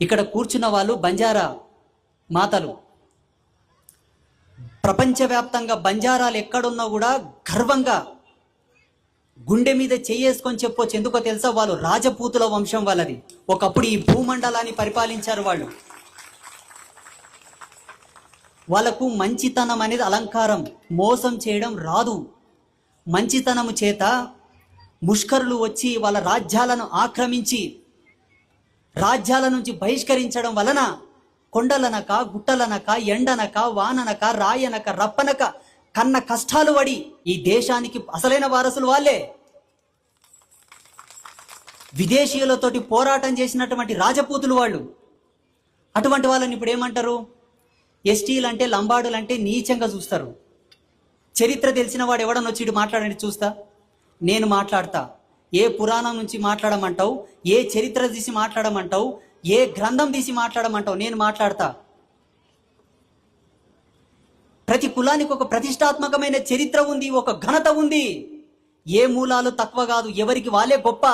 ఇక్కడ కూర్చున్న వాళ్ళు బంజారా మాతలు. ప్రపంచవ్యాప్తంగా బంజారాలు ఎక్కడున్నా కూడా గర్వంగా గుండె మీద చేసుకొని చెప్పొచ్చు. ఎందుకో తెలుసా? వాళ్ళు రాజపూతుల వంశం వాళ్ళది. ఒకప్పుడు ఈ భూమండలాన్ని పరిపాలించారు వాళ్ళు. వాళ్ళకు మంచితనం అనేది అలంకారం, మోసం చేయడం రాదు. మంచితనము చేత ముష్కరులు వచ్చి వాళ్ళ రాజ్యాలను ఆక్రమించి రాజ్యాల నుంచి బహిష్కరించడం వలన కొండలనక, గుట్టలనక, ఎండనక, వాననక, రాయనక, రప్పనక కన్న కష్టాలు పడి ఈ దేశానికి అసలైన వారసులు వాళ్ళే. విదేశీయులతోటి పోరాటం చేసినటువంటి రాజపూతులు వాళ్ళు. అటువంటి వాళ్ళని ఇప్పుడు ఏమంటారు? ఎస్టీలు అంటే, లంబాడులు అంటే నీచంగా చూస్తారు. చరిత్ర తెలిసిన వాడు ఎవడన్నా వచ్చి మాట్లాడండి చూస్తా. నేను మాట్లాడతా. ఏ పురాణం నుంచి మాట్లాడమంటావు? ఏ చరిత్ర తీసి మాట్లాడమంటావు? ఏ గ్రంథం తీసి మాట్లాడమంటావు? నేను మాట్లాడతా. ప్రతి కులానికి ఒక ప్రతిష్టాత్మకమైన చరిత్ర ఉంది, ఒక ఘనత ఉంది. ఏ మూలాలు తక్కువ కాదు, ఎవరికి వాళ్ళే గొప్ప.